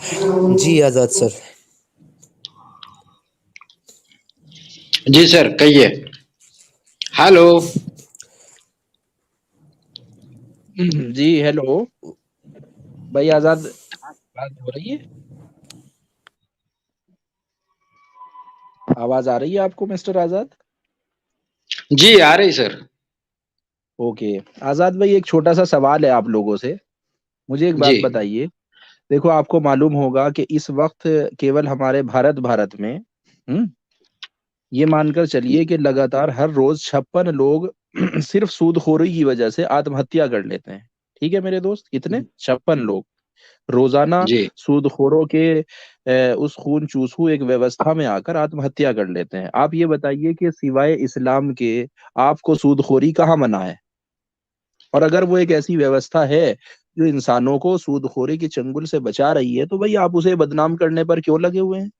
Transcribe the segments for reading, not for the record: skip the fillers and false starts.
जी आजाद sir. जी sir कहिए। Hello. जी hello भाई आजाद, बात हो रही है? आवाज आ रही है आपको मिस्टर आजाद? जी आ रही सर। ओके। आजाद भाई, एक छोटा सा सवाल है आप लोगों से। मुझे एक जी बात बताइए। देखो, आपको मालूम होगा कि इस वक्त केवल हमारे भारत भारत में ये मानकर चलिए कि लगातार हर रोज 56 लोग सिर्फ सूदखोरी की वजह से आत्महत्या कर लेते हैं। ठीक है मेरे दोस्त, कितने? 56 लोग रोजाना जी सूदखोरों के उस खून चूसू एक व्यवस्था में आकर आत्महत्या कर लेते हैं। आप ये बताइए कि सिवाय इस्लाम के आपको सूदखोरी कहाँ मना है? और अगर वो एक ऐसी व्यवस्था है जो इंसानों को सूदखोरी के चंगुल से बचा रही है, तो भाई आप उसे बदनाम करने पर क्यों लगे हुए हैं?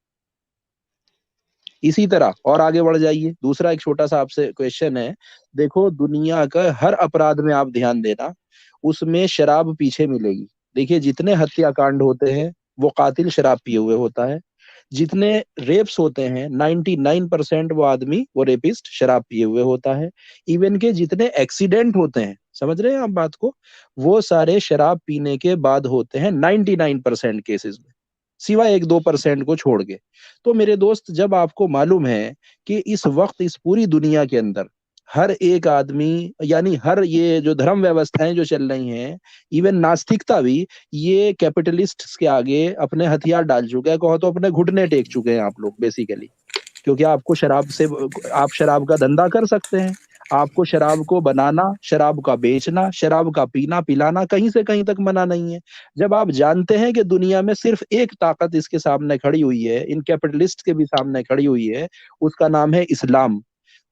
इसी तरह और आगे बढ़ जाइए। दूसरा एक छोटा सा आपसे क्वेश्चन है। देखो, दुनिया का हर अपराध में आप ध्यान देना, उसमें शराब पीछे मिलेगी। देखिए, जितने हत्याकांड होते हैं वो कातिल शराब पिए हुए होता है। जितने रेप्स होते हैं 99% वो आदमी, वो रेपिस्ट, शराब पिए हुए होता है। इवन के जितने एक्सीडेंट होते हैं, समझ रहे हैं आप बात को, वो सारे शराब पीने के बाद होते हैं 99% केसेस में, सिवाय 1-2% को छोड़ के। तो मेरे दोस्त, जब आपको मालूम है कि इस वक्त इस पूरी दुनिया के अंदर हर एक आदमी, यानी हर ये जो धर्म व्यवस्थाएं जो चल रही हैं, इवन नास्तिकता भी, ये कैपिटलिस्ट के आगे अपने हथियार डाल चुके हैं। कहो तो अपने घुटने टेक चुके हैं आप लोग बेसिकली। क्योंकि आपको शराब से, आप शराब का धंधा कर सकते हैं। आपको शराब को बनाना, शराब का बेचना, शराब का पीना पिलाना कहीं से कहीं तक मना नहीं है। जब आप जानते हैं कि दुनिया में सिर्फ एक ताकत इसके सामने खड़ी हुई है, इन कैपिटलिस्ट के भी सामने खड़ी हुई है, उसका नाम है इस्लाम।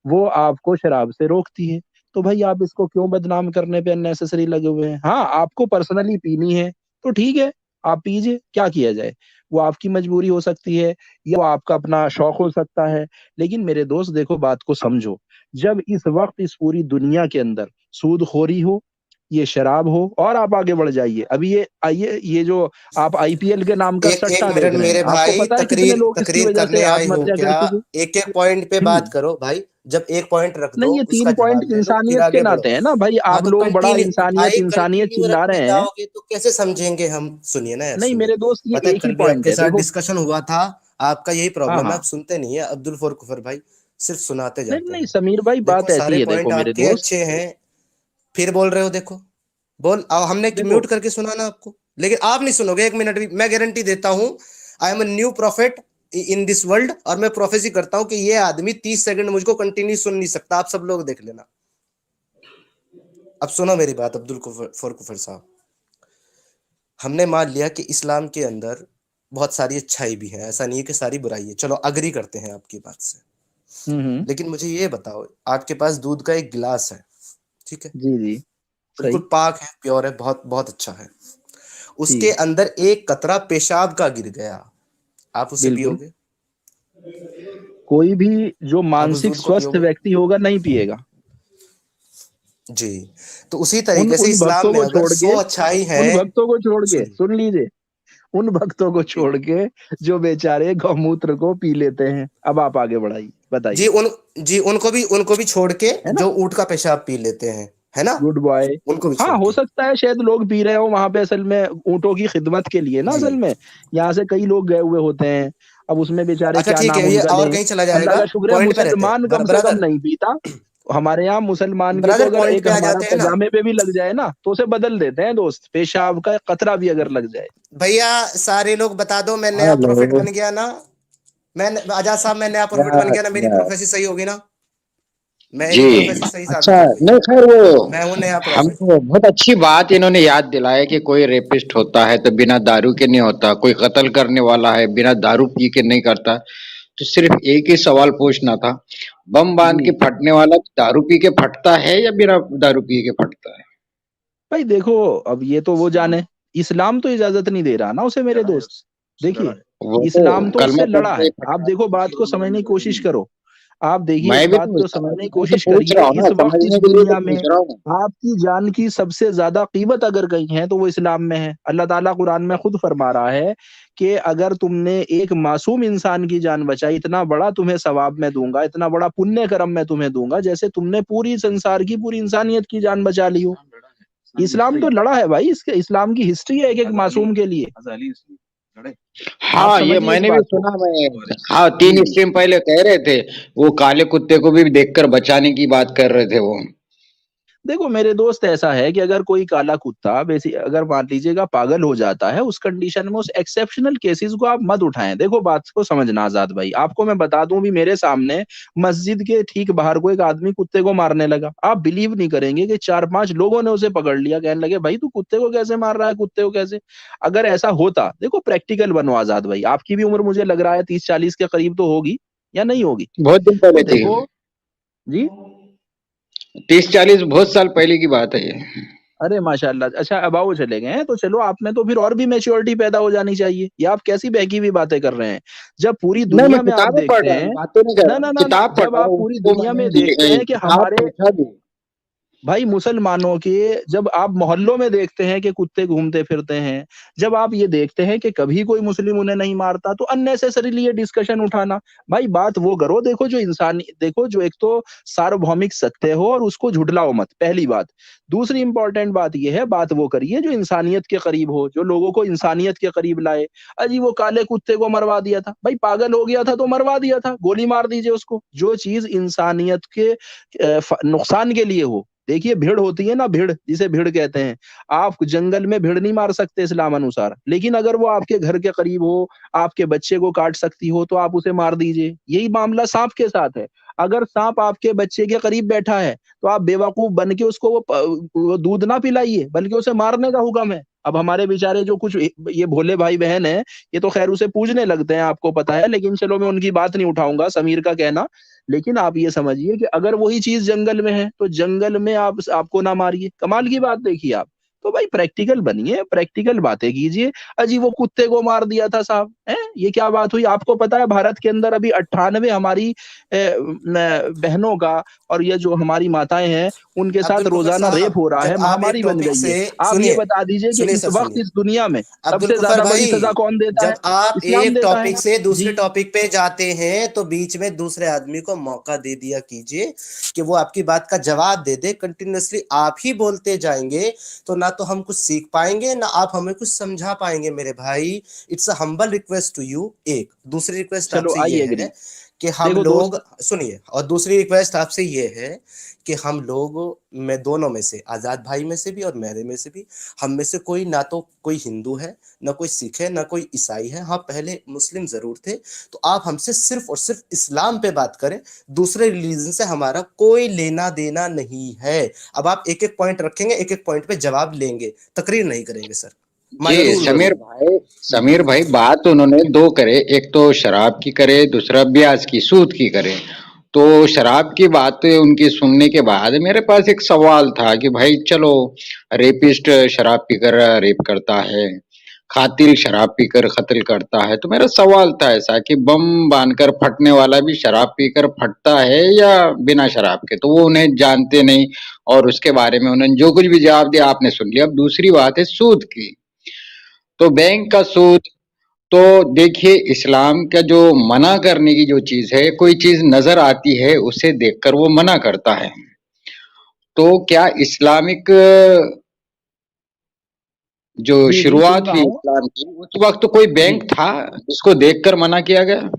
वो आपको शराब से रोकती है। तो भाई आप इसको क्यों बदनाम करने पे अननेसेसरी लगे हुए हैं? हाँ, आपको पर्सनली पीनी है तो ठीक है, आप पीजिए, क्या किया जाए। वो आपकी मजबूरी हो सकती है या वो आपका अपना शौक हो सकता है। लेकिन मेरे दोस्त देखो, बात को समझो। जब इस वक्त इस पूरी दुनिया के अंदर सूदखोरी हो, ये शराब हो, और आप आगे बढ़ जाइए। अभी ये आइए, ये जो आप आईपीएल के नाम का एक एक सट्टा देख मिनट रहे हैं, मेरे आपको भाई, पता है कितने तकरीर लोग इसकी तकरीर वजह से करने आए हो आत्महत्या कर क्या? चुके? एक एक पॉइंट पे बात हम्म। करो भाई। जब एक पॉइंट रख दो नहीं, ये उसका 3 पॉइंट जवाब दे लो, फिर इंसानियत के आगे बढ़ो। नाते है ना भाई। हाँ आप तो लोग बड़ा कंटिन्यू इंसानियत भाई, इंसानियत कंटिन्यू चिल्ला रखने रहे हैं। जाओगे तो कैसे समझेंगे हम? सुनिए ना यार, नहीं सुनिए। मेरे दोस्त, ये पता है एक ही कल भी पॉइंट आपके है, साथ देखो। डिस्कशन हुआ था। आपका यही हाँ प्रॉब्लम है, हाँ। आप सुनते नहीं है अब्दुल फॉर कुफर भाई, सिर्फ सुनाते नहीं जाते नहीं हैं। समीर भाई, देखो बात ऐसी सारे है, पॉइंट देखो मेरे आपके दोस्त। अच्छे हैं, फिर बोल रहे हो। देखो, बोल आओ, हमने देखो, म्यूट करके सुना ना आपको, लेकिन आप नहीं सुनोगे एक मिनट भी। मैं गारंटी देता हूं, I am a new profit in this world, और मैं प्रोफेसी करता हूं कि ये आदमी 30 सेकंड मुझको कंटिन्यू सुन नहीं सकता। आप सब लोग देख लेना। अब सुनो मेरी बात अब्दुल फॉर कुफर साहब। हमने मान लिया कि इस्लाम के अंदर बहुत सारी अच्छाई भी है, ऐसा नहीं है कि सारी बुराई है। चलो अग्री करते हैं आपकी बात से। हम्म। लेकिन मुझे ये बताओ, आपके पास दूध का एक गिलास है, ठीक है, जी जी। बिल्कुल सही। पाक है, प्योर है, बहुत बहुत अच्छा है। उसके जी। अंदर एक कतरा पेशाब का गिर गया, आप उसे बिल्कुल। पियोगे? कोई भी जो आप उस मानसिक दूध को स्वस्थ पियोगे? व्यक्ति होगा नहीं पिएगा। जी। तो उसी उन तरीके से उन इस्लाम भक्तों में को अगर छोड़ 100 के, अच्छाई है। उन भक्तों को छोड़ के, सुनिए, सुन लीजिए, उन भक्तों को छोड़ के जो बेचारे गौमूत्र को पी लेते हैं। अब आप आगे बढ़ाइए, जी बताइए। उन जी उनको भी छोड़ के, है ना? जो ऊंट का पेशाब पी लेते हैं, है ना, गुड बॉय। उनको भी हाँ, छोड़ हो के। सकता है शायद लोग पी रहे हो वहां पे असल में ऊँटों की खिदमत के लिए ना, जी, असल में यहाँ से कई लोग गए हुए होते हैं। अब उसमें बेचारे अच्छा क्या ठीक नाम है, ये उनका और लें। कहीं चला अल्लाह जाएगा। का शुक्र है, पॉइंट पे रहते हैं, मुसलमान कम से कम ब्रदर। नहीं पीता। हमारे यहाँ मुसलमान के तो ब्रदर अगर पॉइंट एक पे आ हमारा जाते हैं ना। पजामे पे भी लग जाए ना, तो उसे बदल देते हैं दोस्त, पेशाब का कतरा भी अगर लग जाए। भैया सारे लोग बता दो, मैं नया प्रॉफिट हेलो। बन गया ना। मैं आजाद साहब, मैं नया प्रॉफिट बन गया ना, मेरी या, प्रोफेसी सही होगी ना? मेरी जी। प्रोफेसी सही अच्छा, साबित हो गई। नहीं खैर वो मैं हूं नया प्रॉफिट। हमको बहुत अच्छी बात इन्होंने याद दिलाया कि कोई रेपिस्ट होता है तो बिना दारू के नहीं होता, कोई कत्ल करने वाला है बिना दारू पी के नहीं करता। तो सिर्फ एक ही सवाल पूछना था, बम बांध जी के फटने वाला दारू पी के फटता है या बिना दारू पी के फटता है? भाई, देखो, अब ये तो वो जाने। इस्लाम तो इजाजत नहीं दे रहा ना उसे मेरे दोस्त। देखिए, वो तो इस्लाम तो कलमा उससे पढ़ लड़ा के है। ही फटता आप है। देखो, बात को समझने की कोशिश करो। आप देखिए मैं इस भी बात तो को समझ समझने की मैं तो कोशिश पूछ करिए। रहा हूँ इस ना, वक्त इस समझने के लिए तो दुनिया में पूछ रहा हूँ। आपकी जान की सबसे ज्यादा कीमत अगर कहीं है तो वो इस्लाम में है। अल्लाह ताला कुरान में खुद फरमा रहा है कि अगर तुमने एक मासूम इंसान की जान बचाई, इतना बड़ा तुम्हें सवाब मैं दूंगा, इतना बड़ा पुण्य कर्म मैं तुम्हें दूंगा, जैसे तुमने पूरी संसार की, पूरी इंसानियत की जान बचा ली हो। इस्लाम तो लड़ा है भाई, इसके इस्लाम की हिस्ट्री है एक एक मासूम के लिए। आप हाँ, ये समझिए इस मैंने भी बात को। सुना। मैं हाँ, 3 जी। स्ट्रीम पहले कह रहे थे, वो काले कुत्ते को भी देखकर बचाने की बात कर रहे थे वो। देखो मेरे दोस्त, ऐसा है कि अगर कोई काला कुत्ता बेसिक अगर मान लीजिएगा पागल हो जाता है, उस कंडीशन में उस एक्सेप्शनल केसेस को आप मत उठाएं। देखो बात को समझना आजाद भाई, आपको मैं बता दूं भी मेरे सामने मस्जिद के ठीक बाहर को एक आदमी कुत्ते को मारने लगा। आप बिलीव नहीं करेंगे कि 4-5 लोगों ने उसे पकड़ लिया, कहने लगे भाई तू कुत्ते को कैसे मार रहा है, कुत्ते को कैसे। अगर ऐसा होता, देखो प्रैक्टिकल बनो आजाद भाई, आपकी भी उम्र मुझे लग रहा है 30-40 के करीब तो होगी या नहीं होगी। बहुत दिन तो पहले थी। देखो जी। 30-40 बहुत साल पहले की बात है ये। अरे माशाल्लाह, अच्छा अबाऊ चले गए हैं तो चलो, आप में तो फिर और भी मैच्योरिटी पैदा हो जानी चाहिए। ये आप कैसी बहकी हुई बातें कर रहे हैं। जब पूरी नहीं, मैं दुनिया में आप किताबें पढ़ देखते रहा हूँ, हैं, बातें नहीं कर ना रहा ना हूँ, ना ना, किताब पढ़ जब रहा आप हूँ, पूरी तो दुनिया मैंने में देखते हैं कि किताब हमारे पूछा भी। भाई मुसलमानों के, जब आप मोहल्लों में देखते हैं कि कुत्ते घूमते फिरते हैं, जब आप ये देखते हैं कि कभी कोई मुस्लिम उन्हें नहीं मारता, तो अननेसेसरीली ये डिस्कशन उठाना। भाई बात वो करो, देखो जो इंसानी, देखो जो एक तो सार्वभौमिक सत्य हो और उसको झुठलाओ मत, पहली बात। दूसरी इंपॉर्टेंट बात ये है, बात वो करिए जो इंसानियत के करीब हो, जो लोगों को इंसानियत के करीब लाए। अजी वो काले कुत्ते को मरवा दिया था, भाई पागल हो गया था तो मरवा दिया था, गोली मार दीजिए उसको। जो चीज इंसानियत के नुकसान के लिए हो। देखिए भीड़ होती है ना, भीड़ जिसे भीड़ कहते हैं, आप जंगल में भीड़ नहीं मार सकते इस्लाम अनुसार, लेकिन अगर वो आपके घर के करीब हो, आपके बच्चे को काट सकती हो, तो आप उसे मार दीजिए। यही मामला सांप के साथ है। अगर सांप आपके बच्चे के करीब बैठा है तो आप बेवकूफ बन के उसको वो दूध ना पिलाइए, बल्कि उसे मारने का हुक्म है। अब हमारे बेचारे जो कुछ ये भोले भाई बहन है, ये तो खैर उसे पूजने लगते हैं, आपको पता है, लेकिन चलो मैं उनकी बात नहीं उठाऊंगा, समीर का कहना। लेकिन आप ये समझिए कि अगर वही चीज जंगल में है तो जंगल में आप आपको ना मारिए। कमाल की बात देखिए आप। तो भाई प्रैक्टिकल बनिए, प्रैक्टिकल बातें कीजिए। अजी वो कुत्ते को मार दिया था साहब, हैं ये क्या बात हुई। आपको पता है भारत के अंदर अभी 98 हमारी बहनों का और ये जो हमारी माताएं हैं उनके साथ अब्दुल गफर रोजाना रेप साहब, हो रहा है, जब आप एक महामारी बन टॉपिक गई से है। आप ये सुनिए, बता दीजिए कि सुनिए इस सर, वक्त सुनिए इस दुनिया में अब्दुल सबसे गफर ज्यादा बड़ी भाई, सजा कौन देता है? जब आप इस्लाम एक देता है। टॉपिक से दूसरे जी। टॉपिक पे जाते हैं तो बीच में दूसरे आदमी को मौका दे दिया कीजिए कि वो आपकी बात का जवाब दे दे। कंटिन्यूअसली आप ही बोलते जाएंगे तो ना तो हम कुछ सीख पाएंगे, ना आप हमें कुछ समझा पाएंगे मेरे भाई। It's a humble request to you. एक दूसरी रिक्वेस्ट चलो आपसे आई ये एग्री। है कि हम देखो लोग, दोस्त। सुनिए, और दूसरी रिक्वेस्ट आपसे ये है कि हम लोग, मैं दोनों में से, आजाद भाई में से भी और मेरे में से भी, हम में से कोई ना तो कोई हिंदू है, ना कोई सिख है, ना कोई ईसाई है। हाँ पहले मुस्लिम जरूर थे। तो आप हमसे सिर्फ और सिर्फ इस्लाम पे बात करें, दूसरे रिलीजन से हमारा कोई लेना देना नहीं है। अब आप एक एक पॉइंट रखेंगे, एक एक पॉइंट पे जवाब लेंगे, तकरीर नहीं करेंगे सर। जी माइक जरूर समीर जरूर। भाई, जी। समीर भाई बात उन्होंने दो करे, एक तो शराब की करे, दूसरा ब्याज की, सूद की करे। तो शराब की बात उनकी सुनने के बाद मेरे पास एक सवाल था कि भाई चलो, रेपिस्ट शराब पीकर रेप करता है, कातिल शराब पीकर कत्ल करता है, तो मेरा सवाल था ऐसा कि बम बांधकर फटने वाला भी शराब पीकर फटता है या बिना शराब के, तो वो उन्हें जानते नहीं। और उसके बारे में उन्होंने जो कुछ भी जवाब दिया आपने सुन लिया। अब दूसरी बात है सूद की। तो बैंक का सूद, तो देखिए इस्लाम का जो मना करने की जो चीज है, कोई चीज नजर आती है उसे देखकर वो मना करता है। तो क्या इस्लामिक जो जी जी सुन शुरुआत रहा हुई हूँ। इस्लाम की, उस वक्त कोई जी। बैंक था जिसको देखकर मना किया गया?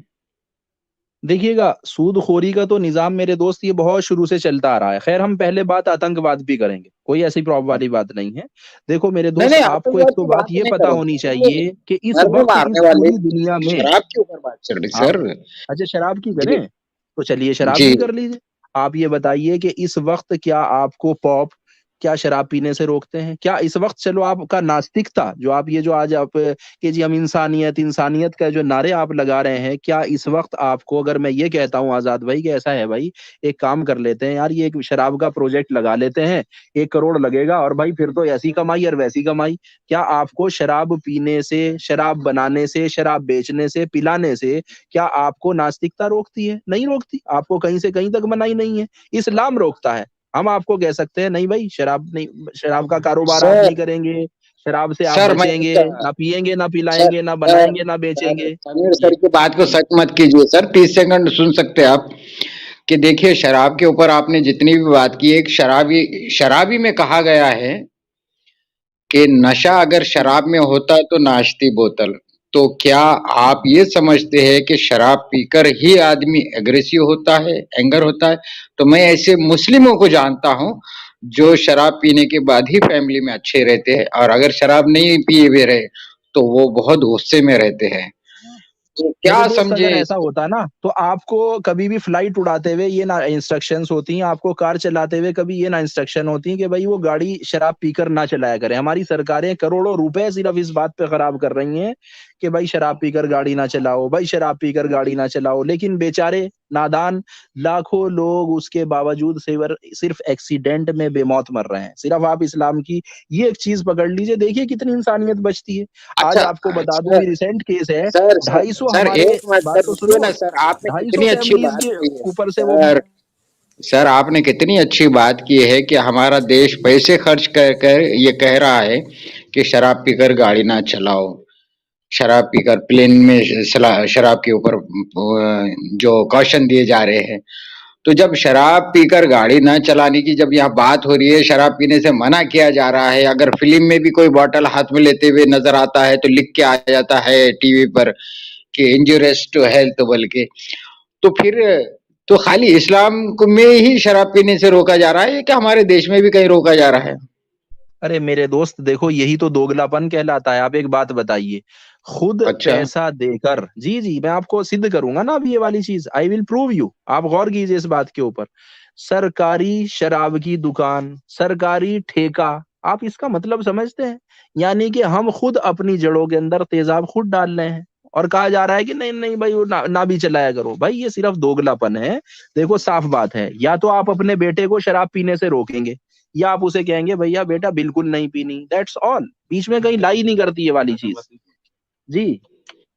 देखिएगा सूदखोरी का तो निजाम मेरे दोस्त ये बहुत शुरू से चलता आ रहा है। खैर हम पहले बात आतंकवाद भी करेंगे, कोई ऐसी प्रॉब्लम वाली बात नहीं है। देखो मेरे नहीं दोस्त, नहीं, आपको एक आतंकवाद तो की बात बात ये नहीं पता होनी करेंगे, चाहिए कि इस मरने वक्त इस मारने वाले, पूरी दुनिया में, शराब के ऊपर बात चल रही हाँ, सर। अच्छा शराब की जी करें तो चलिए शराब जी। की कर लीजिए। आप ये बताइए कि इस वक्त क्या आपको पॉप, क्या शराब पीने से रोकते हैं? क्या इस वक्त चलो आपका नास्तिकता जो आप ये जो आज आप कि जी हम इंसानियत इंसानियत का जो नारे आप लगा रहे हैं, क्या इस वक्त आपको अगर मैं ये कहता हूँ आजाद भाई कि ऐसा है भाई, एक काम कर लेते हैं यार, ये एक शराब का प्रोजेक्ट लगा लेते हैं, 1 करोड़ लगेगा और भाई फिर तो ऐसी कमाई और वैसी कमाई। क्या आपको शराब पीने से, शराब बनाने से, शराब बेचने से, पिलाने से क्या आपको नास्तिकता रोकती है? नहीं रोकती। आपको कहीं से कहीं तक मनाही नहीं है। इस्लाम रोकता है। हम आपको कह सकते हैं नहीं भाई शराब नहीं, शराब का कारोबार आप सर नहीं करेंगे, शराब से आप सर मैं बचेंगे, ना पिएंगे, ना सर पिलाएंगे, ना सर बनाएंगे, ना सर बेचेंगे। समीर जी। सर की बात को सच मत कीजिए सर, 30 सेकंड सुन सकते हैं आप? कि देखिए शराब के ऊपर आपने जितनी भी बात की, एक शराबी शराबी में कहा गया है कि नशा अगर शराब में होता तो नाश्ती बोतल। तो क्या आप ये समझते हैं कि शराब पीकर ही आदमी एग्रेसिव होता है, एंगर होता है? तो मैं ऐसे मुस्लिमों को जानता हूं जो शराब पीने के बाद ही फैमिली में अच्छे रहते हैं, और अगर शराब नहीं पिए हुए रहे तो वो बहुत गुस्से में रहते हैं। तो मेरे क्या दोस्त समझे अगर ऐसा इसको? होता ना तो आपको कभी भी फ्लाइट उड़ाते हुए ये ना इंस्ट्रक्शंस होती हैं, आपको कार चलाते हुए कभी ये ना इंस्ट्रक्शन होती है कि भाई वो गाड़ी शराब पीकर ना चलाया करें। हमारी सरकारें करोड़ों रुपए सिर्फ इस बात पे खराब कर रही हैं कि भाई शराब पीकर गाड़ी ना चलाओ, भाई शराब पीकर गाड़ी ना चलाओ, लेकिन बेचारे नादान लाखों लोग उसके बावजूद सिर्फ एक्सीडेंट में बेमौत मर रहे हैं। सिर्फ आप इस्लाम की ये एक चीज पकड़ लीजिए, देखिए कितनी इंसानियत बचती है। आज अच्छा आपको बता दूं, सर अभी रिसेंट केस है, सर सर 250 सर हमारे, एक मिनट बात सर, तो रुकिए सुनो, ना सर, आपने 250 कितनी अच्छी फैमिलीज बात के कही है ऊपर से वो, सर। सर आपने कितनी अच्छी बात की है कि हमारा देश पैसे खर्च कर कर ये कह रहा है कि शराब पीकर गाड़ी ना चलाओ, शराब पीकर प्लेन में शराब के ऊपर जो कॉशन दिए जा रहे हैं। तो जब शराब पीकर गाड़ी ना चलाने की जब यहाँ बात हो रही है, शराब पीने से मना किया जा रहा है, अगर फिल्म में भी कोई बॉटल हाथ में लेते हुए नजर आता है तो लिख के आ जाता है टीवी पर कि इंजूरियस टू हेल्थ बोल के, तो फिर तो खाली इस्लाम को में ही शराब पीने से रोका जा रहा है, कि हमारे देश में भी कहीं रोका जा रहा है? अरे मेरे दोस्त देखो यही तो दोगलापन कहलाता है। आप एक बात बताइए, खुद अच्छा पैसा देकर, जी जी मैं आपको सिद्ध करूंगा ना अब ये वाली चीज, आई विल प्रूव यू, आप गौर कीजिए इस बात के ऊपर। सरकारी शराब की दुकान, सरकारी ठेका, आप इसका मतलब समझते हैं? यानी कि हम खुद अपनी जड़ों के अंदर तेजाब खुद डाल रहे हैं और कहा जा रहा है कि नहीं नहीं भाई वो ना भी चलाया करो। भाई ये सिर्फ दोगलापन है। देखो साफ बात है, या तो आप अपने बेटे को शराब पीने से रोकेंगे या आप उसे कहेंगे भैया बेटा बिल्कुल नहीं पीनी, दैट्स ऑल। बीच में कहीं लाई नहीं करती ये वाली चीज। जी,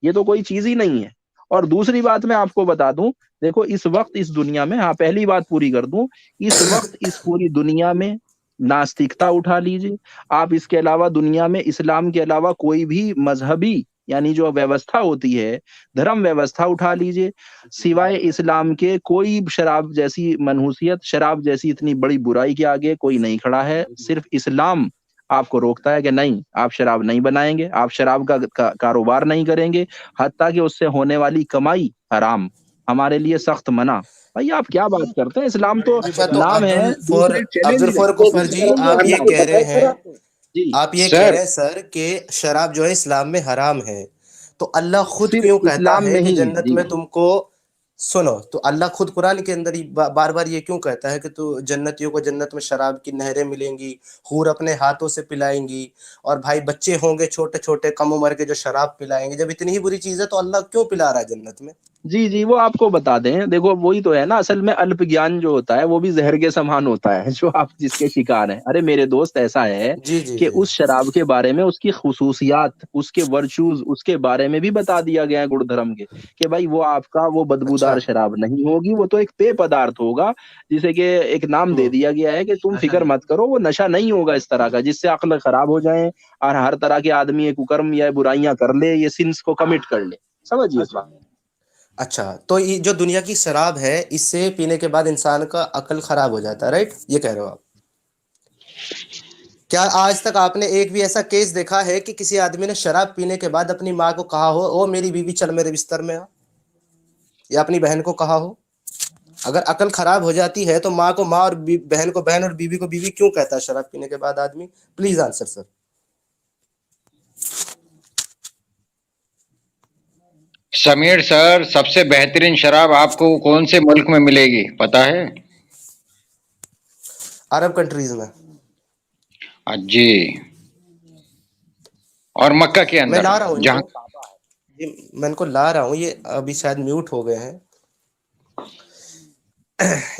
ये तो कोई चीज ही नहीं है। और दूसरी बात मैं आपको बता दूं, देखो इस वक्त इस दुनिया में, हाँ पहली बात पूरी कर दूं, इस वक्त इस पूरी दुनिया में नास्तिकता उठा लीजिए, आप इसके अलावा दुनिया में इस्लाम के अलावा कोई भी मजहबी यानी जो व्यवस्था होती है, धर्म व्यवस्था उठा लीजिए, सिवाय इस्लाम के कोई शराब जैसी मनहूसियत, शराब जैसी इतनी बड़ी बुराई के आगे कोई नहीं खड़ा है। सिर्फ इस्लाम आपको रोकता है कि नहीं आप शराब नहीं बनाएंगे, आप शराब का कारोबार नहीं करेंगे, हत्ता कि उससे होने वाली कमाई हराम, हमारे लिए सख्त मना। भाई आप क्या बात करते हैं? इस्लाम तो अच्छा, तो नाम है, दूसरे अब्दुल चैलेंज है। फॉर तो गफर जी, सर आप ये आपको कह पता रहे है हैं, सर, जी, आप ये कह सर रहे हैं सर कि शराब जो है इस्लाम में हराम है, तो अल्लाह खुद सिर्फ क्यों कहता इस्लाम है में कि ही है। जन्नत जी, में तुमको, सुनो, तो अल्लाह खुद कुरान के अंदर ही बार बार ये क्यों कहता है कि तू जन्नतियों को जन्नत में शराब की नहरें मिलेंगी, हूर अपने हाथों से पिलाएंगी, और भाई बच्चे होंगे छोटे छोटे कम उम्र के जो शराब पिलाएंगे। जब इतनी ही बुरी चीज है तो अल्लाह क्यों पिला रहा है जन्नत में? जी, जी, वो आपको बता दें, देखो वही तो है ना, असल में अल्प ज्ञान जो होता है वो भी ज़हर के समान होता है, जो आप जिसके शिकार हैं। अरे मेरे दोस्त ऐसा है जी जी कि जी। उस शराब के बारे में, उसकी खुसूसियात, उसके वर्च्यूज़, उसके बारे में भी बता दिया गया है गुणधर्म के, कि भाई वो आपका वो अच्छा। बदबूदार शराब नहीं होगी, वो तो एक पेय पदार्थ होगा, जिसे कि एक नाम दे हम्म। दिया गया है कि तुम फ़िक्र मत करो, वो नशा नहीं होगा इस तरह का, जिससे अक्ल खराब हो जाए और हर तरह के आदमी ये कुकर्म या बुराइयाँ कर ले, ये सिन्स को कमिट कर ले। समझिए इस बात। अच्छा, तो ये जो दुनिया की शराब है, इससे पीने के बाद इंसान का अकल खराब हो जाता है, राइट? ये कह रहे हो आप? क्या आज तक आपने एक भी ऐसा केस देखा है कि किसी आदमी ने शराब पीने के बाद अपनी माँ को कहा हो, ओ मेरी बीवी चल मेरे बिस्तर में आ, या अपनी बहन को कहा हो? अगर अकल खराब हो जाती है तो माँ को माँ और बहन को बहन और बीवी को बीवी क्यों कहता है शराब पीने के बाद आदमी? Please answer sir. Sameer sir, सबसे बेहतरीन शराब आपको कौन से मुल्क में मिलेगी पता है? अरब कंट्रीज में। जी। और मक्का के मैं अंदर ला रहा हूँ जहाँ इनको, मैं इनको ला रहा हूँ, ये अभी शायद म्यूट हो गए हैं।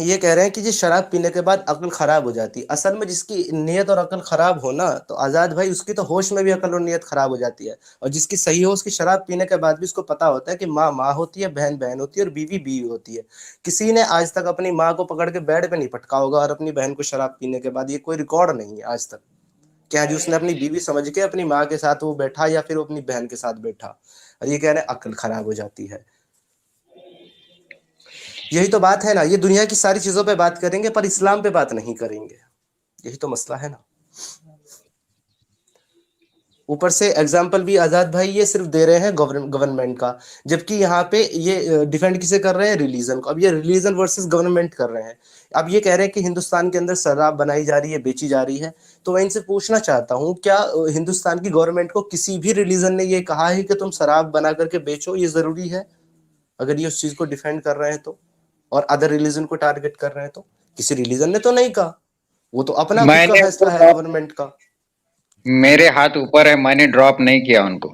ये कह रहे हैं कि जी शराब पीने के बाद अक्ल खराब हो जाती है। असल में जिसकी नीयत और अक्ल खराब हो ना, तो आजाद भाई उसकी तो होश में भी अक्ल और नीयत खराब हो जाती है। और जिसकी सही हो, उसकी शराब पीने के बाद भी उसको पता होता है कि माँ माँ होती है, बहन बहन होती है और बीवी बीवी होती है। किसी ने आज तक अपनी माँ को पकड़ के बेड पे नहीं पटका होगा और अपनी बहन को शराब पीने के बाद, ये कोई रिकॉर्ड नहीं है आज तक। क्या जी उसने अपनी बीवी समझ के अपनी माँ के साथ वो बैठा या फिर वो अपनी बहन के साथ बैठा। और ये कह रहे हैं अक्ल खराब हो जाती है। यही तो बात है ना, ये दुनिया की सारी चीजों पे बात करेंगे पर इस्लाम पे बात नहीं करेंगे। यही तो मसला है ना। ऊपर से एग्जाम्पल भी आजाद भाई ये सिर्फ दे रहे हैं गवर्नमेंट का, जबकि यहाँ पे ये डिफेंड किसे कर रहे हैं, रिलीजन को। अब ये रिलीजन वर्सेस गवर्नमेंट कर रहे हैं। अब ये कह रहे हैं कि हिंदुस्तान के अंदर शराब बनाई जा रही है, बेची जा रही है। तो मैं इनसे पूछना चाहता हूँ, क्या हिंदुस्तान की गवर्नमेंट को किसी भी रिलीजन ने ये कहा है कि तुम शराब बना करके बेचो, ये जरूरी है? अगर ये उस चीज को डिफेंड कर रहे हैं तो, और अदर रिलीजन को टारगेट कर रहे हैं तो, किसी रिलीजन ने तो नहीं कहा। वो तो अपना खुद का मैंने फैसला है गवर्नमेंट का। मेरे हाथ ऊपर है, मैंने ड्रॉप नहीं किया उनको।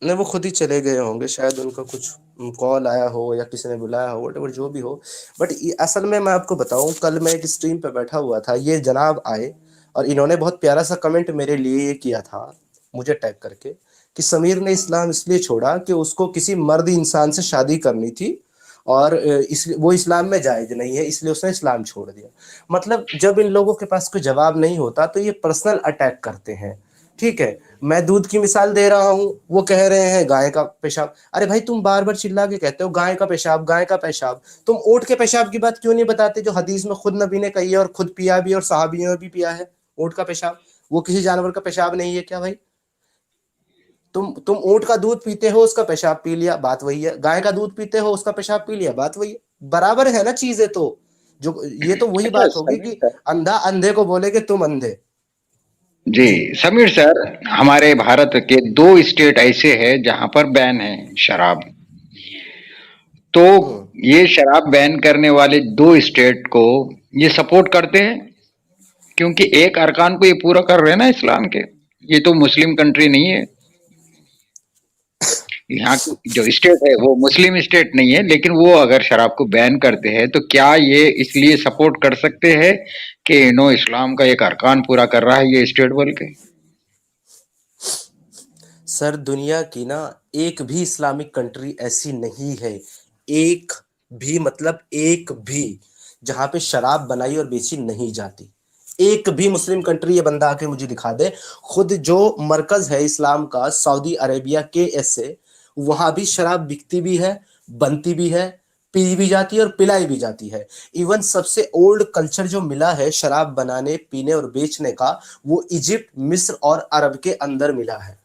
नहीं, वो खुद ही चले गए होंगे, शायद उनका कुछ कॉल आया हो या किसी ने बुलाया हो, वट जो भी हो। बट असल में मैं आपको बताऊं, कल मैं एक स्ट्रीम पे बैठा हुआ था, ये जनाब आए और इन्होंने बहुत प्यारा सा कमेंट मेरे लिए ये किया था, मुझे टैग करके, कि समीर ने इस्लाम इसलिए छोड़ा कि उसको किसी मर्द इंसान से शादी करनी थी और वो इस्लाम में जायज नहीं है, इसलिए उसने इस्लाम छोड़ दिया। मतलब जब इन लोगों के पास कोई जवाब नहीं होता तो ये पर्सनल अटैक करते हैं। ठीक है, मैं दूध की मिसाल दे रहा हूं, वो कह रहे हैं गाय का पेशाब। अरे भाई, तुम बार बार चिल्ला के कहते हो गाय का पेशाब, गाय का पेशाब। तुम ऊंट के पेशाब की बात क्यों नहीं बताते, जो हदीस में खुद नबी ने कही है और खुद पिया भी और सहाबियों ने भी पिया है? ऊंट का पेशाब वो किसी जानवर का पेशाब नहीं है क्या भाई? तुम ऊंट का दूध पीते हो, उसका पेशाब पी लिया, बात वही है। गाय का दूध पीते हो, उसका पेशाब पी लिया, बात वही है। बराबर है ना चीजें तो। जो ये तो वही अच्छा बात होगी समीर कि सर, अंधा अंधे को बोले कि तुम अंधे। जी जी। समीर सर, हमारे भारत के 2 स्टेट ऐसे हैं जहां पर बैन है शराब। तो हम्म। ये शराब बैन करने वाले 2 स्टेट को ये सपोर्ट करते हैं, क्योंकि एक अरकान को ये पूरा कर रहे हैं ना इस्लाम के। ये तो मुस्लिम कंट्री नहीं है। यहाँ की जो स्टेट है वो मुस्लिम स्टेट नहीं है, लेकिन वो अगर शराब को बैन करते हैं तो क्या ये इसलिए सपोर्ट कर सकते हैं कि इन्हों इस्लाम का एक अरकान पूरा कर रहा है ये स्टेट बोल के? सर, दुनिया की ना एक भी इस्लामिक कंट्री ऐसी नहीं है, एक भी, मतलब एक भी, जहां पे शराब बनाई और बेची नहीं जाती। एक भी मुस्लिम कंट्री, ये बंदा आके मुझे दिखा दे। खुद जो मरकज है इस्लाम का, सऊदी अरेबिया के ऐसे, वहां भी शराब बिकती भी है, बनती भी है, पी भी जाती है और पिलाई भी जाती है। इवन सबसे ओल्ड कल्चर जो मिला है शराब बनाने, पीने और बेचने का, वो इजिप्ट, मिस्र और अरब के अंदर मिला है,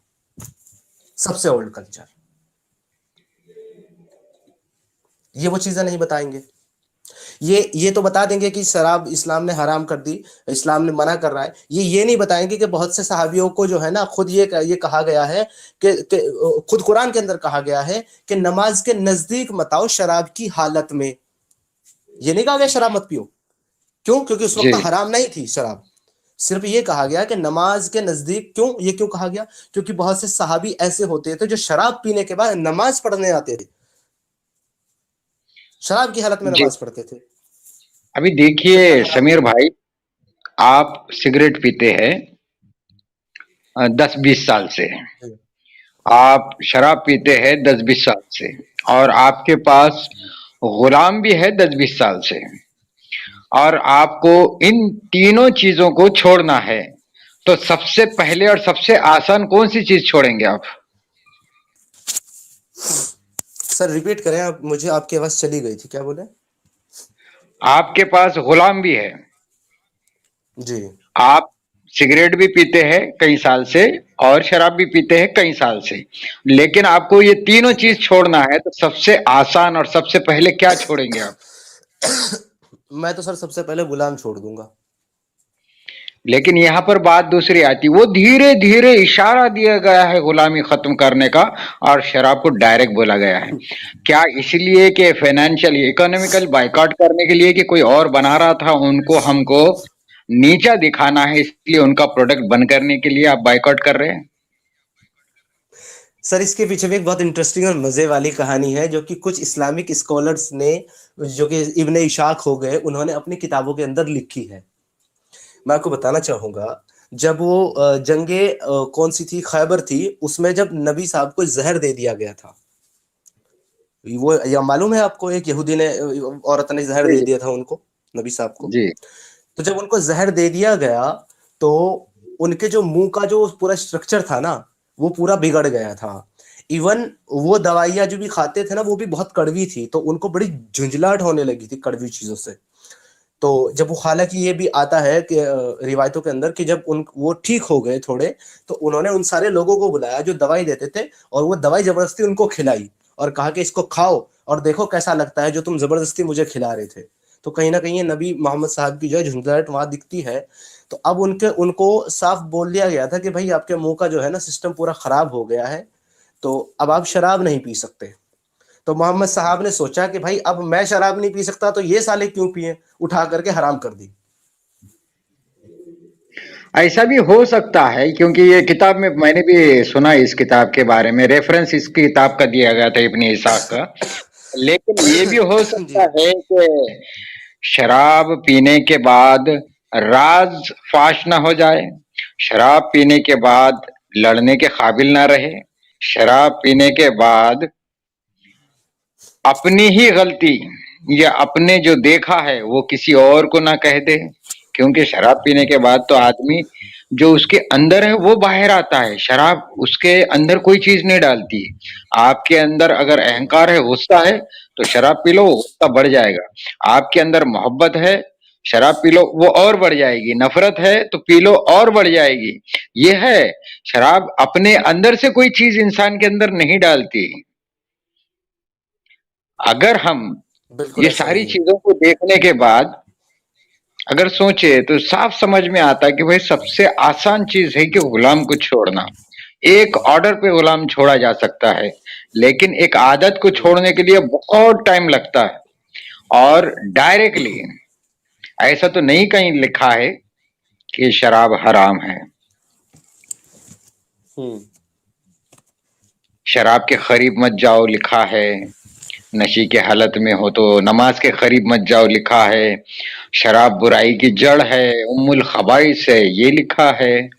सबसे ओल्ड कल्चर। ये वो चीजें नहीं बताएंगे। ये तो बता देंगे कि शराब इस्लाम ने हराम कर दी, इस्लाम ने मना कर रहा है। ये नहीं बताएंगे कि बहुत से सहाबियों को जो है ना, खुद ये कहा गया है कि खुद कुरान के अंदर कहा गया है कि नमाज के नजदीक मत आओ शराब की हालत में। ये नहीं कहा गया शराब मत पियो। क्यों? क्योंकि उस जी वक्त हराम नहीं थी शराब। सिर्फ ये कहा गया कि नमाज के नजदीक। क्यों ये क्यों कहा गया? क्योंकि बहुत से सहाबी ऐसे होते थे जो शराब पीने के बाद नमाज पढ़ने आते थे, शराब की हालत में जी। नमाज पढ़ते थे। अभी तो क्या देखिए हराम समीर नहीं? भाई, आप सिगरेट पीते हैं 10-20 साल से, जी। आप शराब पीते हैं 10-20 साल से, और आपके पास गुलाम भी है 10-20 साल से, और आपको इन तीनों चीजों को छोड़ना है, तो सबसे पहले और सबसे आसान कौन सी चीज छोड़ेंगे आप? सर रिपीट करें आप, मुझे आपकी आवाज चली गई थी, क्या बोले? आपके पास गुलाम भी है, जी। आप सिगरेट भी पीते हैं कई साल से और शराब भी पीते हैं कई साल से, लेकिन आपको ये तीनों ठीक है। चीज छोड़ना है, तो सबसे आसान और सबसे पहले क्या छोड़ेंगे आप? मैं तो सर सबसे पहले गुलाम छोड़ दूंगा। लेकिन यहाँ पर बात दूसरी आती, वो धीरे धीरे इशारा दिया गया है गुलामी खत्म करने का, और शराब को डायरेक्ट बोला गया है। क्या इसलिए कि फाइनेंशियल इकोनॉमिकल बाइकआउट करने के लिए कि कोई और बना रहा था, उनको हमको नीचा दिखाना है, इसलिए उनका प्रोडक्ट बंद करने के लिए आप बायकॉट कर रहे हैं? सर इसके पीछे भी एक बहुत इंटरेस्टिंग और मजे वाली कहानी है जो कि कुछ इस्लामिक स्कॉलर्स ने, जो कि इब्न इशाक हो गए, उन्होंने अपनी किताबों के अंदर लिखी है। मैं आपको बताना चाहूंगा, जब वो जंगे कौन सी थी, खैबर थी, उसमें जब नबी साहब को जहर दे दिया गया था, वो या मालूम है आपको, एक यहूदी ने, औरत ने जहर दे जी दिया था उनको, नबी साहब को। जी तो जब उनको जहर दे दिया गया तो उनके जो मुंह का जो पूरा स्ट्रक्चर था ना, वो पूरा बिगड़ गया था। इवन वो दवाइयां जो भी खाते थे ना, वो भी बहुत कड़वी थी, तो उनको बड़ी झुंझलाहट होने लगी थी कड़वी चीजों से। तो जब वो, हालांकि ये भी आता है कि रिवायतों के अंदर कि जब उन वो ठीक हो गए थोड़े, तो उन्होंने उन सारे लोगों को बुलाया जो दवाई देते थे, और वो दवाई जबरदस्ती उनको खिलाई और कहा कि इसको खाओ और देखो कैसा लगता है जो तुम जबरदस्ती मुझे खिला रहे थे। तो कहीं ना कहीं ये नबी मोहम्मद साहब की जो है झुंझलाहट वहां दिखती है। तो अब उनको साफ बोल दिया गया था कि भाई आपके मुंह का जो है ना सिस्टम पूरा खराब हो गया है, तो अब आप शराब नहीं पी सकते। तो मोहम्मद साहब ने सोचा कि भाई अब मैं शराब नहीं पी सकता तो ये साले क्यों पिए, उठा करके हराम कर दी। ऐसा भी हो सकता है, क्योंकि ये किताब में मैंने भी सुना, इस किताब के बारे में रेफरेंस इस किताब का दिया गया था, इब्न इसाक का। लेकिन ये भी हो सकता जी है कि शराब पीने के बाद राज फाश ना हो जाए, शराब पीने के बाद लड़ने के काबिल ना रहे, शराब पीने के बाद अपनी ही गलती या अपने जो देखा है वो किसी और को ना कह दे। क्योंकि शराब पीने के बाद तो आदमी जो उसके अंदर है वो बाहर आता है, शराब उसके अंदर कोई चीज नहीं डालती। आपके अंदर अगर अहंकार है, गुस्सा है, तो शराब पी लो, गुस्सा बढ़ जाएगा। आपके अंदर मोहब्बत है, शराब पी लो, वो और बढ़ जाएगी। नफरत है तो पी लो, और बढ़ जाएगी। ये है, शराब अपने अंदर से कोई चीज इंसान के अंदर नहीं डालती। अगर हम बिल्कुल ये ऐसा सारी ही है। चीजों को देखने के बाद अगर सोचे तो साफ समझ में आता है कि भाई सबसे आसान चीज है कि गुलाम को छोड़ना। एक ऑर्डर पे गुलाम छोड़ा जा सकता है, लेकिन एक आदत को हम्म, छोड़ने के लिए बहुत टाइम लगता है। और डायरेक्टली ऐसा तो नहीं कहीं लिखा है कि शराब हराम है। हम्म, शराब के करीब मत जाओ लिखा है, नशे के हालत में हो तो नमाज के करीब मत जाओ लिखा है, शराब बुराई की जड़ है, उम्मुल खबाइस है, ये लिखा है।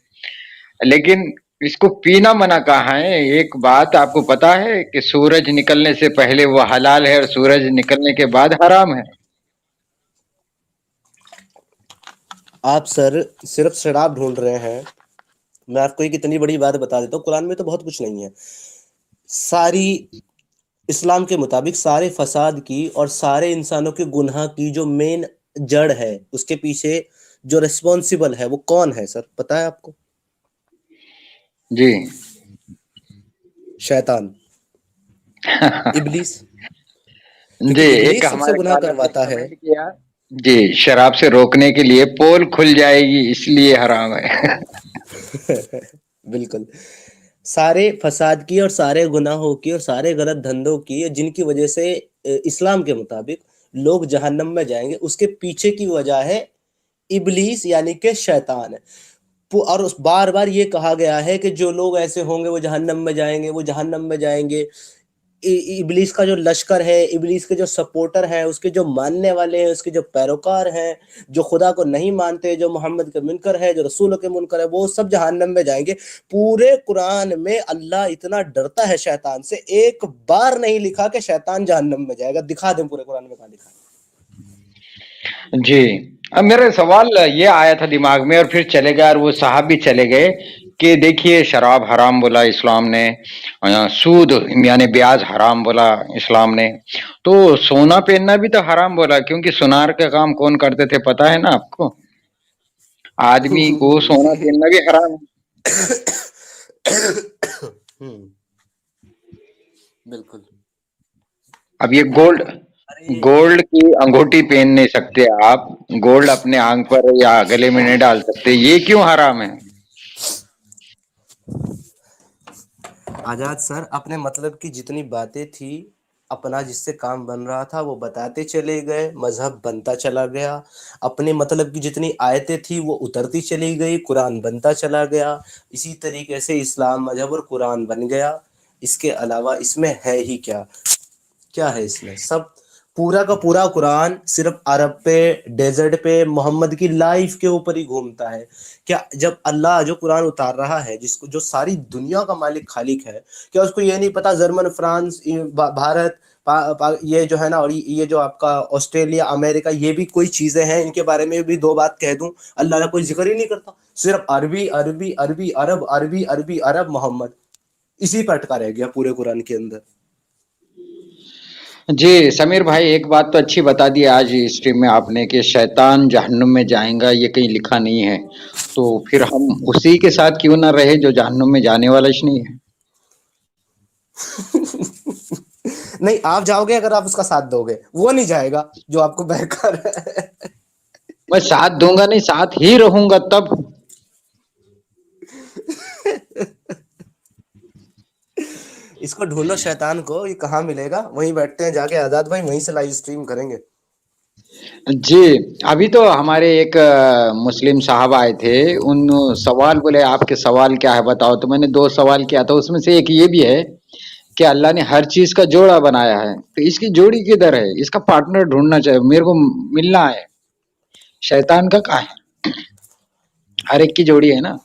लेकिन इसको पीना मना कहाँ है? एक बात आपको पता है कि सूरज निकलने से पहले वो हलाल है और सूरज निकलने के बाद हराम है। आप सर सिर्फ शराब ढूंढ रहे हैं। मैं आपको एक इतनी बड़ी बात बता देता हूँ, कुरान में तो बहुत कुछ नहीं है। सारी इस्लाम के मुताबिक सारे फसाद की और सारे इंसानों के गुनाह की जो मेन जड़ है, उसके पीछे जो रिस्पॉन्सिबल है वो कौन है सर, पता है आपको? जी। शैतान, इबलीस। जी, क्योंकि एक इबलीस सबसे हमारे गुनाह कॉलर ने करवाता है। कमेंट किया, जी, शराब से रोकने के लिए पोल खुल जाएगी इसलिए हराम है। बिल्कुल। सारे फसाद की और सारे गुनाहों की और सारे गलत धंधों की जिनकी वजह से इस्लाम के मुताबिक लोग जहन्नम में जाएंगे, उसके पीछे की वजह है इबलीस यानी कि शैतान। और उस बार बार ये कहा गया है कि जो लोग ऐसे होंगे वो जहन्नम में जाएंगे, वो जहन्नम में जाएंगे। इबलीस का जो लश्कर है, इबलीस के जो सपोर्टर हैं, उसके जो मानने वाले हैं, उसके जो पैरोकार हैं, जो खुदा को नहीं मानते, जो मोहम्मद के मुनकर है, जो रसूलों के मुनकर है, वो सब जहन्नम में जाएंगे। पूरे कुरान में अल्लाह इतना डरता है शैतान से, एक बार नहीं लिखा कि शैतान जहन्नम में जाएगा। दिखा दें पूरे कुरान में कहाँ लिखा है। जी। अब मेरा सवाल ये आया था दिमाग में और फिर चले गए, और वो साहब भी चले गए कि देखिए शराब हराम बोला इस्लाम ने, सूद यानी ब्याज हराम बोला इस्लाम ने, तो सोना पहनना भी तो हराम बोला, क्योंकि सुनार का काम कौन करते थे पता है ना आपको? आदमी को सोना पहनना भी हराम है। हम्म, बिल्कुल। अब ये गोल्ड अरे गोल्ड की अंगूठी पहन नहीं सकते आप, गोल्ड अपने आंख पर या गले में नहीं डाल सकते, ये क्यों हराम है? आजाद सर, अपने मतलब की जितनी बातें थी अपना जिससे काम बन रहा था वो बताते चले गए, मजहब बनता चला गया, अपने मतलब की जितनी आयतें थी वो उतरती चली गई, कुरान बनता चला गया। इसी तरीके से इस्लाम मजहब और कुरान बन गया। इसके अलावा इसमें है ही क्या? क्या है इसमें? सब पूरा का पूरा कुरान सिर्फ अरब पे, डेजर्ट पे, मोहम्मद की लाइफ के ऊपर ही घूमता है। क्या जब अल्लाह जो कुरान उतार रहा है, जिसको जो सारी दुनिया का मालिक खालिक है, क्या उसको ये नहीं पता जर्मन, फ्रांस, भारत, ये जो है ना, और ये जो आपका ऑस्ट्रेलिया, अमेरिका, ये भी कोई चीजें हैं, इनके बारे में भी दो बात कह दूं, अल्लाह का कोई जिक्र ही नहीं करता। सिर्फ अरबी अरबी अरबी अरब, अरबी अरबी अरब, मोहम्मद, इसी पर अटका रह गया पूरे कुरान के अंदर। जी समीर भाई, एक बात तो अच्छी बता दी आज स्ट्रीम में आपने कि शैतान जहन्नुम में जाएगा, ये कहीं लिखा नहीं है। तो फिर हम उसी के साथ क्यों ना रहे जो जहन्नुम में जाने वाला ही नहीं है। नहीं, आप जाओगे अगर आप उसका साथ दोगे, वो नहीं जाएगा जो आपको बहका रहा है। मैं साथ दूंगा नहीं, साथ ही रहूंगा तब। इसको ढूंढो शैतान को, ये कहाँ मिलेगा? वहीं बैठते हैं जाके आजाद भाई, वहीं से लाइव स्ट्रीम करेंगे। जी, अभी तो हमारे एक मुस्लिम साहब आए थे, उन सवाल बोले आपके सवाल क्या है बताओ, तो मैंने 2 सवाल किया था, उसमें से एक ये भी है कि अल्लाह ने हर चीज का जोड़ा बनाया है, तो इसकी जोड़ी किधर है? इसका पार्टनर ढूंढना चाहिए, मेरे को मिलना है। शैतान का कहाँ है? हर एक की जोड़ी है ना।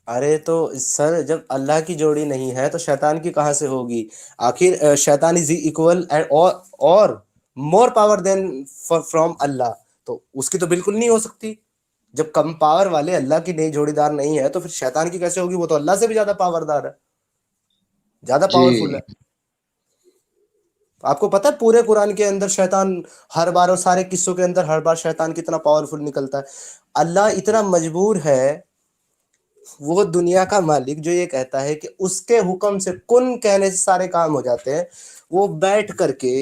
अरे तो सर, जब अल्लाह की जोड़ी नहीं है तो शैतान की कहाँ से होगी? आखिर शैतान इज इक्वल एंड और मोर पावर देन फ्रॉम अल्लाह, तो उसकी तो बिल्कुल नहीं हो सकती। जब कम पावर वाले अल्लाह की नहीं जोड़ीदार नहीं है, तो फिर शैतान की कैसे होगी? वो तो अल्लाह से भी ज्यादा पावरदार है, ज्यादा पावरफुल जी है। आपको पता है पूरे कुरान के अंदर शैतान हर बार, और सारे किस्सों के अंदर हर बार शैतान कितना पावरफुल निकलता है। अल्लाह इतना मजबूर है, वो दुनिया का मालिक जो ये कहता है कि उसके हुक्म से, कुन कहने से सारे काम हो जाते हैं, वो बैठ करके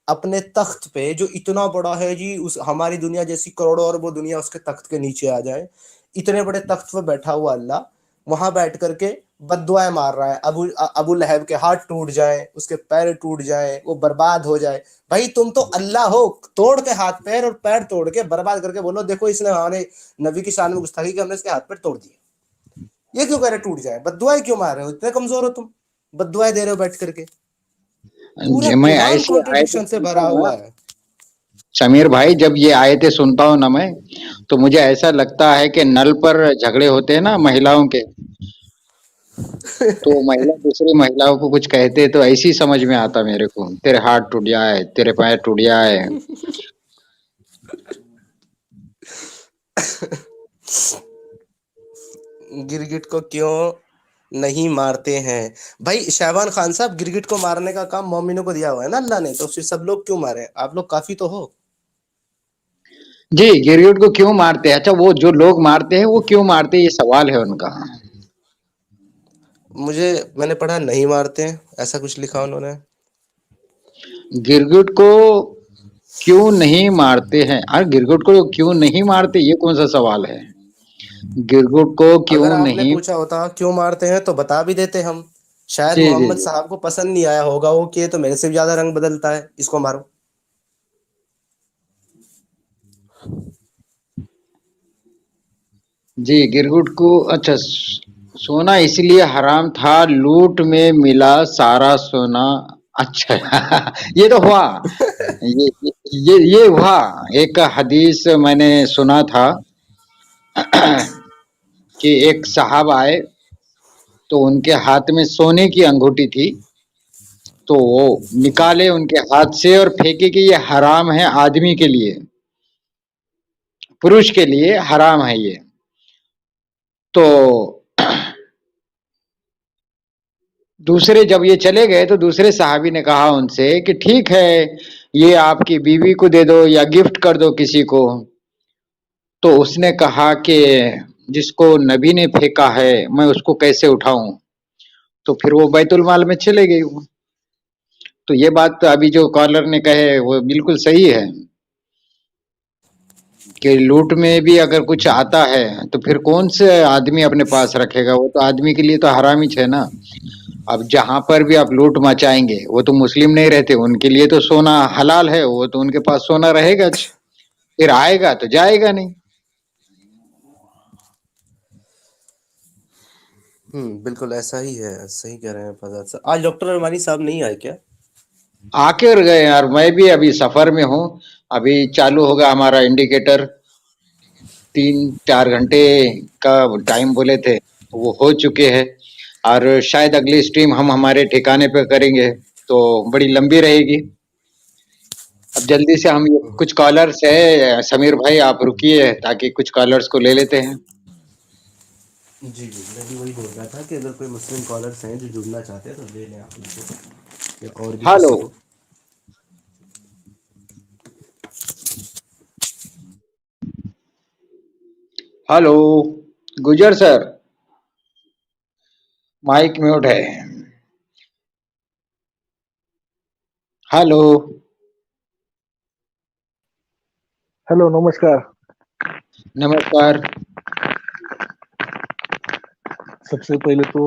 अपने तख्त पे, जो इतना बड़ा है जी, उस हमारी दुनिया जैसी करोड़ों अरबों दुनिया उसके तख्त के नीचे आ जाए, इतने बड़े तख्त पे बैठा हुआ अल्लाह वहां बैठ करके बद्दुआएं मार रहा है। अबू लहब के हाथ टूट जाए, उसके पैर टूट जाए, वो बर्बाद हो जाए। भाई तुम तो अल्लाह हो, तोड़ के हाथ पैर, और पैर तोड़ के बर्बाद करके बोलो देखो इसने हमारे नबी की शान में गुस्ताखी की, हमने इसके हाथ पैर तोड़ दिए। ये क्यों कह रहे टूट जाए? बद्दुआएं क्यों मार रहे हो? इतने कमजोर हो तुम, बद्दुआएं दे रहे हो बैठ करके? पूरा मैं कुरान ऐसे आयतें कॉन्ट्रडिक्शन से सुनता भरा हूँ ना हुआ है। समीर भाई, जब ये आयतें सुनता हूँ ना मैं, तो मुझे ऐसा लगता है कि नल पर झगड़े होते हैं ना महिलाओं के, तो महिला दूसरी महिलाओं को कुछ कहते तो ऐसे ही समझ में आता मेरे को, तेरे हाथ टूट जाए, तेरे पैर टूट जाए। गिरगिट को क्यों नहीं मारते हैं? भाई शहबान खान साहब, गिरगिट को मारने का काम मोमिनों को दिया हुआ है ना अल्लाह ने, तो फिर सब लोग क्यों मारे? आप लोग काफी तो हो। जी, गिरगिट को क्यों मारते हैं? अच्छा, वो जो लोग मारते हैं वो क्यों मारते हैं, ये सवाल है उनका। मैंने पढ़ा नहीं मारते हैं, ऐसा कुछ लिखा उन्होंने। गिरगिट को क्यों नहीं मारते हैं? अरे गिरगिट को क्यों नहीं मारते, ये कौन सा सवाल है? गिरगिट को अगर क्यों आपने नहीं। पूछा होता क्यों मारते हैं तो बता भी देते हम। शायद जी जी मोहम्मद जी साहब को पसंद नहीं आया होगा, वो कि ये तो मेरे से भी ज्यादा रंग बदलता है, इसको मारो। जी, गिरगिट को अच्छा, सोना इसलिए हराम था, लूट में मिला सारा सोना। अच्छा ये तो हुआ, ये हुआ। एक हदीस मैंने सुना था कि एक साहब आए, तो उनके हाथ में सोने की अंगूठी थी, तो वो निकाले उनके हाथ से और फेंके कि ये हराम है आदमी के लिए, पुरुष के लिए हराम है ये। तो दूसरे जब ये चले गए तो दूसरे साहबी ने कहा उनसे कि ठीक है, ये आपकी बीवी को दे दो या गिफ्ट कर दो किसी को। तो उसने कहा कि जिसको नबी ने फेंका है मैं उसको कैसे उठाऊं, तो फिर वो बैतुल माल में चले गई वो। तो ये बात अभी जो कॉलर ने कहे वो बिल्कुल सही है कि लूट में भी अगर कुछ आता है तो फिर कौन से आदमी अपने पास रखेगा, वो तो आदमी के लिए तो हराम ही है ना। अब जहां पर भी आप लूट मचाएंगे, वो तो मुस्लिम नहीं रहते, उनके लिए तो सोना हलाल है, वो तो उनके पास सोना रहेगा, फिर आएगा तो जाएगा नहीं। बिल्कुल ऐसा ही है, सही कह रहे हैं प्रसाद सर। आज डॉक्टर अरमानी साहब नहीं आए क्या? आके और गए यार, मैं भी अभी सफर में हूँ। अभी चालू होगा हमारा इंडिकेटर, 3-4 घंटे का टाइम बोले थे, वो हो चुके हैं। और शायद अगली स्ट्रीम हम हमारे ठिकाने पे करेंगे तो बड़ी लंबी रहेगी। अब जल्दी से हम कुछ कॉलर्स है, समीर भाई आप रुकिए ताकि कुछ कॉलर्स को ले लेते हैं। जी जी, मैं भी वही बोल रहा था कि अगर कोई मुस्लिम कॉलर्स हैं जो जुड़ना चाहते हैं तो ले लें आप उनको, या और भी हेलो, किसी को। हेलो गुजर सर, माइक म्यूट है। हेलो, हेलो, नमस्कार। नमस्कार। सबसे पहले तो